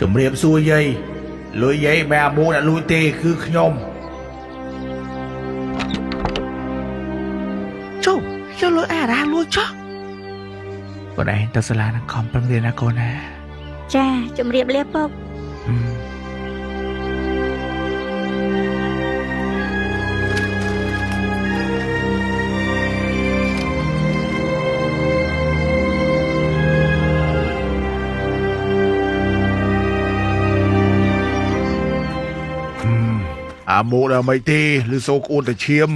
ជំរាបសួរយាយលុយយាយមិនអាបូអ្នកលួចទេគឺខ្ញុំចុះយកលុយអារ៉ាលួចចុះបងឯងទៅសាលានឹងខំប្រឹងរៀនណាកូនណាចាជំរាបលាពុកអាម៉ូដល់មិនទេឬសូក្អួនតែឈាម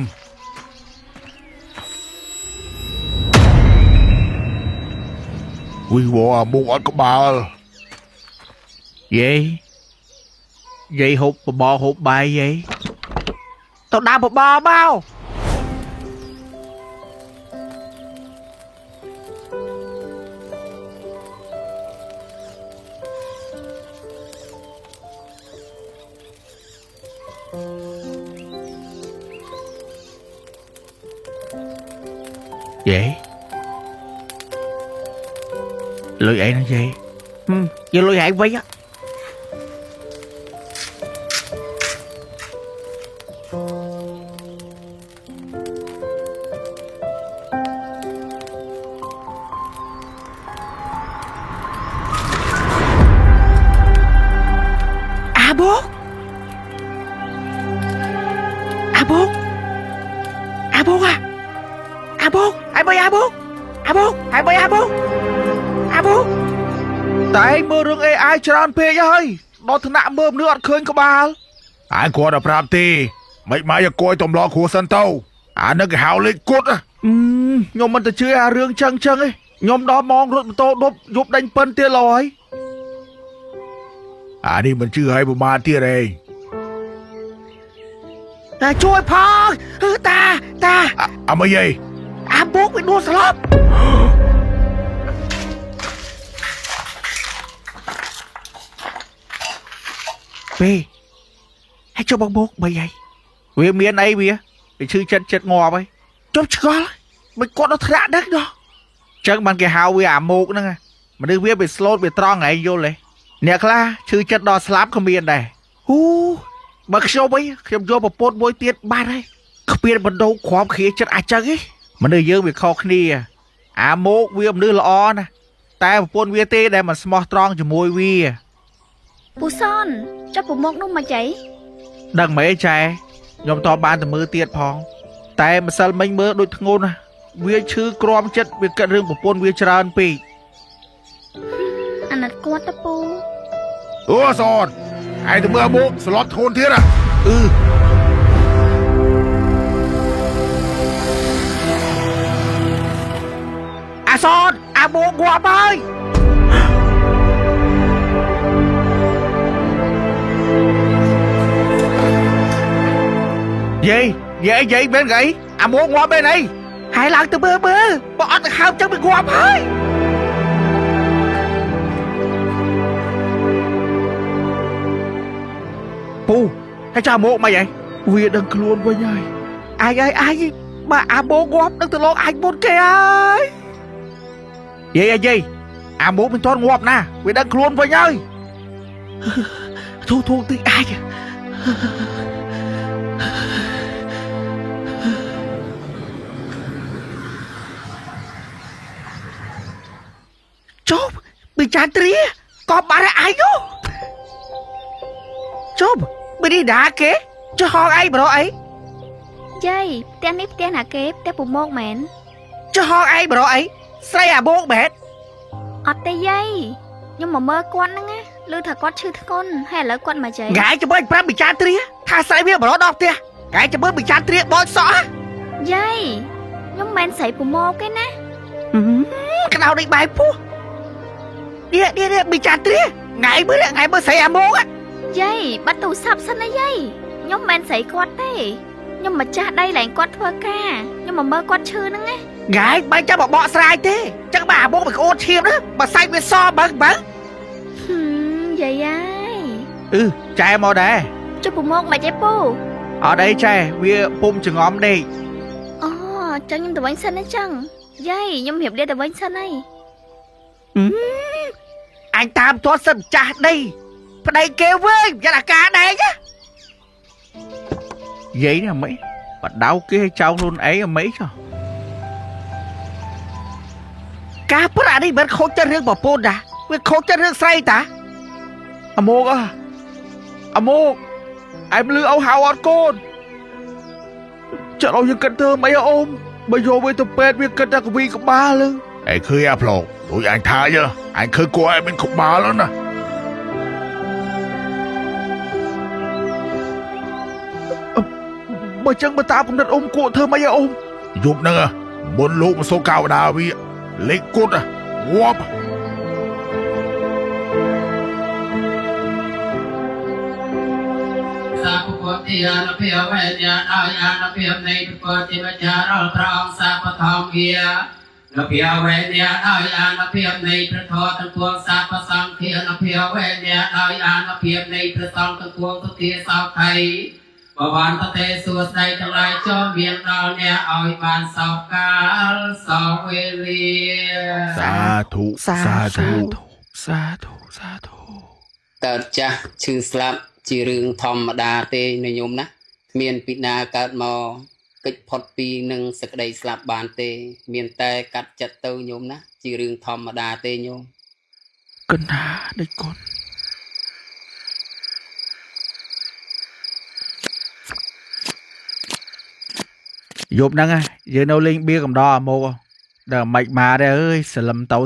វីវអាម៉ូអត់ក្បាលយាយហូបបបរហូបបាយយាយទៅដើរបបរមកយាយលុយអីហ្នឹងយាយយកលុយឯងវិញអាបូអាបូអាបូអាបូអាបូអាបូអាបូអាបូអាបូអាបូតែមើលរឿង AI ច្រើនពេកហើយដល់ថ្នាក់មើលមនុស្សអត់ឃើញក្បាលអញគាត់តែប្រាប់ទេមិនមកយកគួយតំឡគ្រួសិនទៅអានឹងគេហៅលេខគត់ខ្ញុំមិនទៅជឿអារឿងចឹងទេខ្ញុំដល់ម៉ោងរត់ម៉ូតូដប់យប់ដេញពិនទៀតឡើយអានេះមិនជឿឲ្យប្រមាណទៀតឯងតែជួយផងតាអមយាយអាបូកវាដួលស្លាប់ពេលហើយចុះបងបូកបីហើយវាមានអីវាឈឺចិត្តងាប់ហើយចុះឆ្កល់មិនគាត់ដល់ថ្នាក់ដឹកដល់ចឹងបានគេហៅវាអាម៉ូកហ្នឹងមនុស្សវាbịស្លូតវាត្រង់ឯងយល់ទេអ្នកខ្លះឈឺចិត្តដល់ស្លាប់ក៏មានដែរបើខ្ញុំវិញខ្ញុំយកប្រពន្ធមួយទៀតបាត់ហើយគ្មានបណ្ដោគ្រាំគ្រាចិត្តអាចចឹងទេមនុស្សយើងវាខុសគ្នាអាម៉ូកវាមនុស្សល្អណាស់តែប្រពន្ធវាទេដែលមិនស្មោះត្រង់ជាមួយវាពូសនចុះពូមកនោះមកចៃដឹងមិនអីចែខ្ញុំតបបានទៅមើលទៀតផងតែម្សិលមិញមើលដូចធ្ងន់ណាវាឈឺក្រំចិត្តវាគិតរឿងប្រពន្ធវាច្រើនពេកអាណិតគាត់ទៅពូអូសនឯងទៅមើលអាម៉ូកស្លុតធ្ងន់ទៀតអាសនអាម៉ូកងាប់ហើយយាយមែនអីអាម៉ូកងាប់មែនអីហើយឡើងទៅមើលបើអត់ទៅហៅចឹងវាងាប់ហើយពូហើយចាអាម៉ូកមិនអីវាដឹងខ្លួនវិញហើយអាយបើអាម៉ូកងាប់នឹងទៅលោកអាចមុនគេហើយយាយអាម៉ូកមិនទាន់ងាប់ណាវាដឹងខ្លួនវិញហើយធូរទីអាចចុះbị chán trĩa có bà ra ai vô chụp bị đi đá kế cho họ ai bro ấy dây tên nếp tên hả kế tên bụng môn mẹn cho họ ai bro ấy say à bố mẹ ọt tay dây nhưng mà mơ con đó nghe lưu thật con chưa con hay là con mà chạy gái cho bơi bị chán trĩa tha say biết bro đọc tia gái cho bơi bị chán trĩa bôi xỏ dây nhưng mà xảy bụng mô cái nè cái nào đi bài phu đi bị chặt đi ngày mới xảy à mốt á dây bắt tù sập sân đấy dây nhóm men xảy quạt đấy nhưng mà cha đây là quạt thua ca nhưng mà mơ quạt chưa nữa nghe gái bay cho bỏ sai thế chắc bà bố bị ôn chiêm đó bà say với so bắn vậy ai trai mò đây cho bố mốt mà trái pu ở đây trai vì bông chừng óm đi cho nhưng từ bánh xanh đấy chăng dây nhưng hiệp đi từ bánh xanh này anh tam thoát sân cha đây ប្តីគេវិញយ៉ាងអាការដែរណាយាយនេះអមីបដៅគេឲ្យចៅខ្លួនឯងអមីចុះការប្រអានេះមិនខូចចិត្តរឿងប្រពន្ធតាវាខូចចិត្តរឿងស្រីតាអាមកអាមកឯមលឺអូហៅអត់កូនចាក់ឲ្យយើងគិតធ្វើមិនអអូមបើយកវាទៅពេទ្យវាគិតថាកវីក្បាលឯងឃើញអាប្លុកដូចអញថាយើអញឃើញគាត់ឯងមានក្បាលแล้วណាបើចឹងបើតាមកំណត់អ៊ំគួរធ្វើមិនអអូមយប់ហ្នឹងមុនលោកមកសូកៅដាវាលេខគត់វ៉ាប់សាពពុទ្ធិយានភិយវេទយានអាយានភិយនៃពុទ្ធិវចារលត្រង់សាពធម្មគានភិយវេទយានអាយានភិយនៃព្រះធម៌ទាំងពួងសាពសង្ឃានភិយវេទយានអាយានភិយនៃព្រះសង្ឃទាំងពួងទុតិយសោថៃបវន្តទេសួស្ដីទាំងឡាយចូលមានដល់អ្នកឲ្យបានសោកកាលសោកវេលាសាធុសាធុសាធុសាធុកើតចាស់ឈឺស្លាប់ជារឿងធម្មតាទេញញោមណាគ្មានពីណាកើតមកកិច្ចផុតពីនឹងសេចក្តីស្លាប់បានទេមានតែកាត់ចិត្តទៅញោមណាជារឿងធម្មតាទេញោមកណ្ណាដូចកូនយប់ហ្នឹងយើងនៅលេងបៀកំដរអាមកដល់មិនមកដែរអើយសលឹមទៅ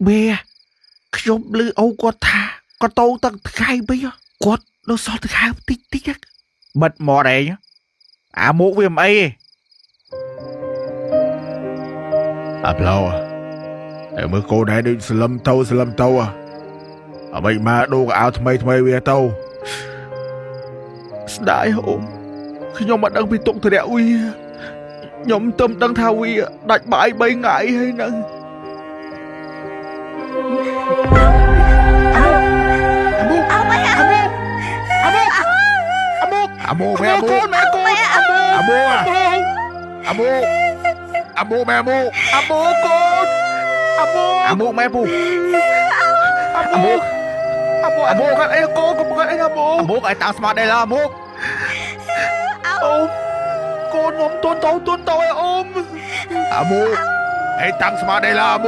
បៀខ្ញុំឮអូគាត់ថាក៏តោទឹកថ្ងៃវិញគាត់នៅសល់ទឹកខែតិចបិទមកដែរអាមកវាមិនអីទេអាប្លោតែមើលកូនដែរដូចសលឹមទៅអ្វីមកដូរកៅអៅថ្មីវាទៅស្ដាយហូមខ្ញុំមិនដឹងពីទុកធរៈវាខ្ញុំទៅដឹងថាវាដាច់បាយ3ថ្ងៃហើយហ្នឹងអាមកម៉ែអាមកម៉ែកូនអាមកម៉ែអាមកអាមកម៉ែពូអាមកគាត់អីកូនក៏គាត់អីអាមកឲ្យតាំងស្មាតដែរអាមកអូកូនខ្ញុំទុនតោឲ្យអូមអាមកឲ្យតាំងស្មាតដែរអាម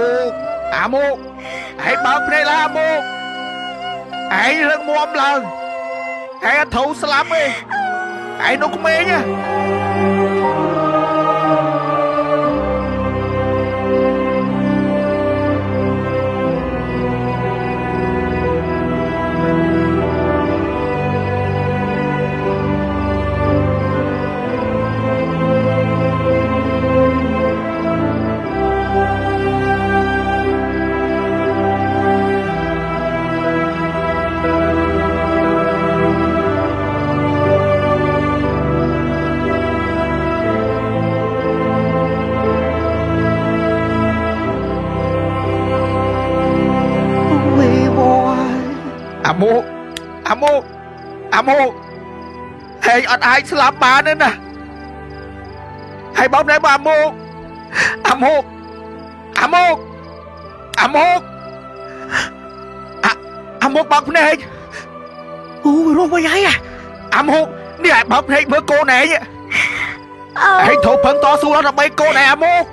កឲ្យបើកភ្នែកឡាអាមកឯងរឹងមាំឡើងឯងអត់ត្រូវស្លាប់ទេឯងនៅក្មេងអាមកហេអត់អាចស្លាប់បានទេណាហើយបងណែបងអាមកបើកភ្នែកអូរស់វិញហើយអាមកនេះឲ្យបើកភ្នែកមើលកូនឯងហេធូបផឹងតស៊ូដល់ដើម្បីកូនឯងអាមក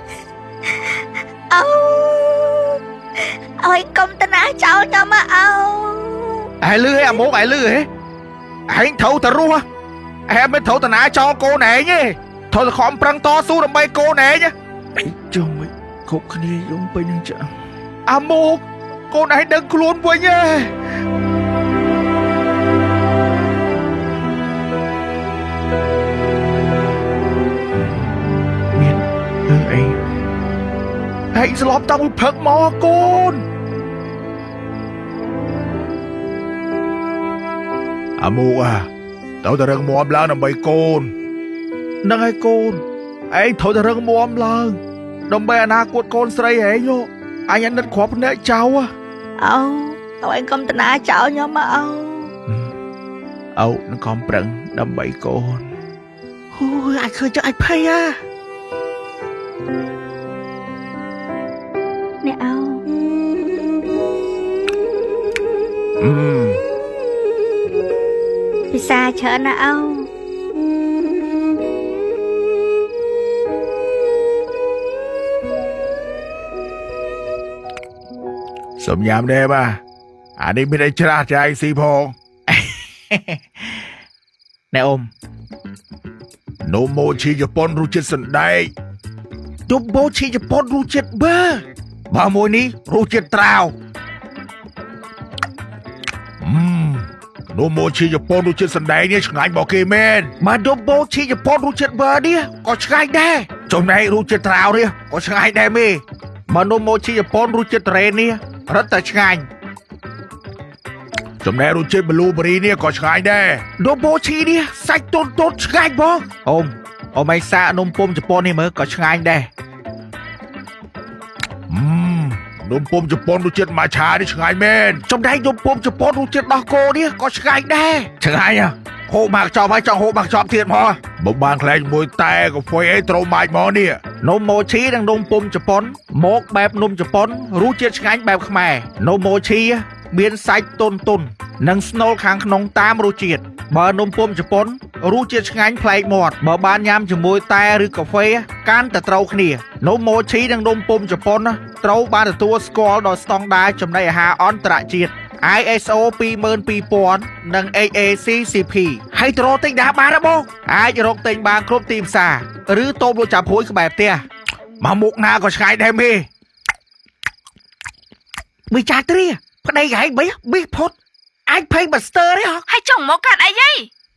អើយកុំតណាចោលខ្ញុំមកអើហើយលឺហេអាមកហើយលឺហេឯងត្រូវតែរស់ឯងមិនត្រូវតាណាចោលកូនឯងទេត្រូវតែខំប្រឹងតស៊ូដើម្បីកូនឯងចុះមិនគ្រប់គ្នាយំពេញនឹងចាអាមកកូនឯងដឹងខ្លួនវិញទេមានអីឯងស្លាប់តាំងពីព្រឹកមកកូនអាមកត្រូវតែរឹងមាំឡើងដើម្បីកូននឹងឲ្យកូនឯងត្រូវតែរឹងមាំឡើងដើម្បីអនាគតកូនស្រីឯងអញអាណិតគ្រាប់ភ្នែកចៅអូតើឯងកុំតណាចោលខ្ញុំមកអូនឹងខំប្រឹងដើម្បីកូនអូយអាចឃើញចឹងអាចភ័យអ្នកអូ ពិសាច្រើនណាស់អូ สมยามได้ป่ะอันนี้ไม่ได้ชราใจสิพง นายอมโนโมชีจะปนรู้จิตสันได้จุบโมชีจะปนรู้จิตเบอร์บามวยนี้รู้จิตตราวโนโมชีจะปนรู้จิตสันได้เนี่ยช่างไงบอกเกมนมาโนโมชีจะปนรู้จิตเบอร์เนี่ยก็ช่างไงได้จนไหนรู้จิตตราวเนี่ยก็ช่างไงได้เมมาโนโมชีจะปนรู้จิตเรนเนี่ยรัตช่างไงจำแนรู้จิตบลูบรีเนี่ยก็ช่างไงได้โนโมชีเนี่ยใส่ต้นช่างไงบอกอมไม่ซานมปมจะปนนี่มั้งก็ช่างไงได้นมปมจะปนรู้จิตมาชาดิช่างไงแมนจำได้นมปมจะปนรู้จิตดอกโกเนี่ยก็ช่างไงได้ช่างไงอ่ะโหมากจอบให้จองโหมากจอบเทียนพอบางแคลงมวยแต่ก็ไฟไอ้ตรมายหมอเนี่ยนมโมชีดังนมปมจะปนโมกแบบนมจะปนรู้จิตช่างไงแบบขมายนมโมชีเบียนไซตุนนังสโนลขังขนมตามรู้จิตเบอร์นมปมจะปนรู้จิตช่างไงเพลย์หมดเบอร์บานยามจะมวยแต่หรือกาแฟการแต่เต้าขณีนมโมชีดังนมปมจะปนเต้าบานแต่ตัวสกอลดอสตองได้จำได้หาออนตระจิตISO 20,000និង AACCP ហើយត្រទិញដាបានណាបងអាចរកទិញបានគ្រប់ទីផ្សារឬតូបលក់ចាប់ព្រួយក្បែរផ្ទះមកមុខណាក៏ឆ្ងាយដែរមេមួយចាត្រាប្តីហែងបិះផុតអាចភ័យបាស្ទ័រទេហ៎ ហើយចង់មកកាត់អីយី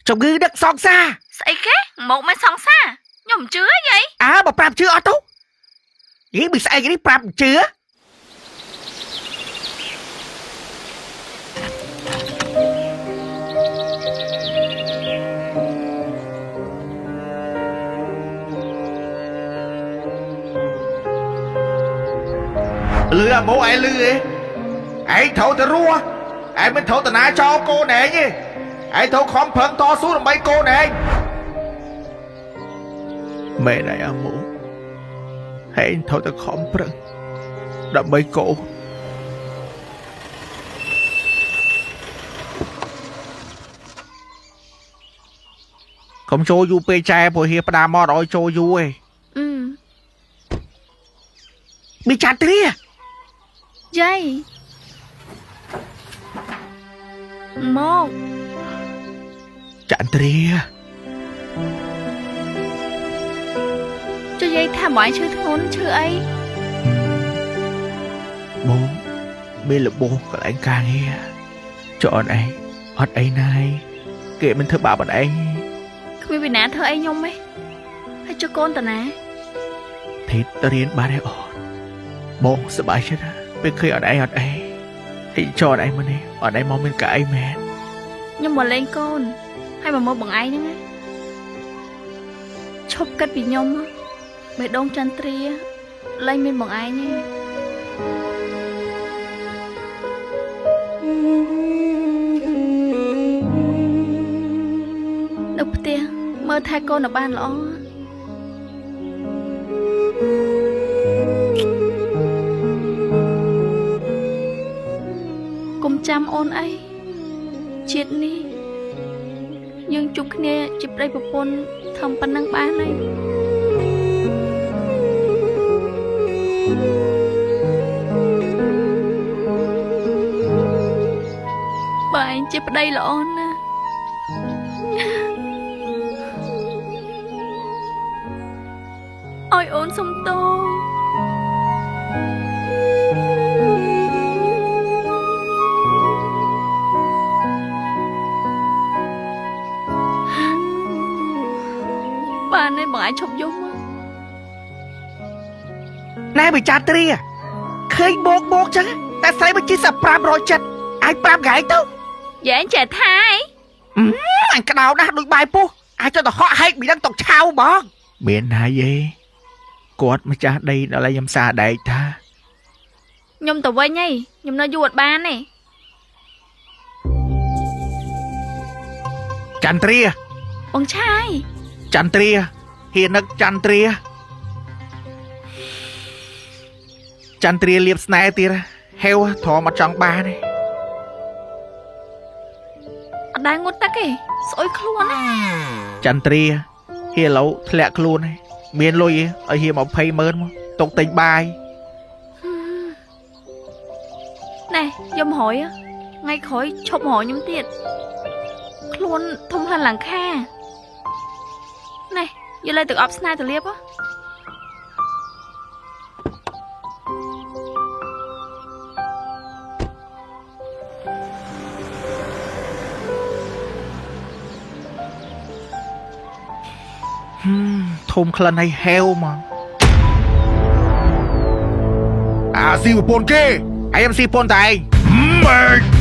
ជំងឺដឹកសង្សារ ស្អីគេមកមិនសង្សារខ្ញុំជឿយី បើប្រាប់ជឿអត់ទៅយីមិនស្អីគេនេះប្រាប់ជឿលឺអាម៉ូឯងលឺឯងត្រូវតែរស់ឯងមិនត្រូវតាណាចោលកូនឯងទេឯងត្រូវខំប្រឹងតស៊ូដើម្បីកូនឯងមែនហើយអាម៉ូឯងត្រូវតែខំប្រឹងដើម្បីកូនកុំចូលយូរពេកចែព្រោះហៀផ្ដាមកឲ្យចូលយូរឯងមានចាត់ទ្រាយីមកចាន់ទ្រាចុះយាយថាមកឲ្យឈឺធ្ងន់ឈឺអីបងមានលបោះកន្លែងការងារចុះអត់អីណាយគេមិនធ្វើបាបអត់ឯងគ្មានវិណាធ្វើអីខ្ញុំទេហើយចុះកូនតាណាធីតរៀនបានហើយអូនបងសប្បាយចិត្តណាពេលឃើញអត់អីហើយចុះអត់អីមកនេះអត់អីមកមានកៅអីមែនខ្ញុំមកលេងកូនហើយមកមើលបងឯងហ្នឹងឈប់គិតពីខ្ញុំបេះដូងចន្ទ្រាលែងមានបងឯងទេនៅផ្ទះមើលថែកូនឲ្យបានល្អកុំចាំអូនអីជាតិនេះយើងជួបគ្នាជាប្តីប្រពន្ធធំប៉ុណ្ណឹងបានហើយបើឯងជាប្តីល្អណាស់ឲ្យអូនសុំទោសបានទេបងឯងឈប់យំណែបិចាត្រាឃើញបោកចឹងតែស្រីមកជិះ500ចិត្តអាចប្រាប់កែទៅយ៉ែងចេះថាអញក្តៅណាស់ដូចបាយពុះអាចទៅហក់ហែកមិនដឹងຕົកឆៅបងមានណាយេគាត់ម្ចាស់ដីដល់ឲ្យខ្ញុំសារដែកថាខ្ញុំទៅវិញហីខ្ញុំនៅយូរអត់បានទេចន្ទ្រាបងឆាយចន្ទ្រាហ៊ានឹកចន្ទ្រាលៀបស្នេហ៍ទៀតហេវធំអត់ចង់បានទេ អត់ដែរងត់ទឹកទេស្អុយខ្លួនណា ចន្ទ្រាហៀឡូធ្លាក់ខ្លួនហើយមានលុយឯងឲ្យហៀ20ម៉ឺនមកຕົកទិញបាយ ណែយក100ថ្ងៃក្រោយឈប់100ខ្ញុំទៀតខ្លួនធំខ្លាំងឡើងខាណែយកលើទឹកអប់ស្នេហ៍ទៅលាបហ៎ ធំក្លិនឲ្យហេវមកអាស៊ីប្រពន្ធគេឯងស៊ីប្រពន្ធតែឯងម៉េច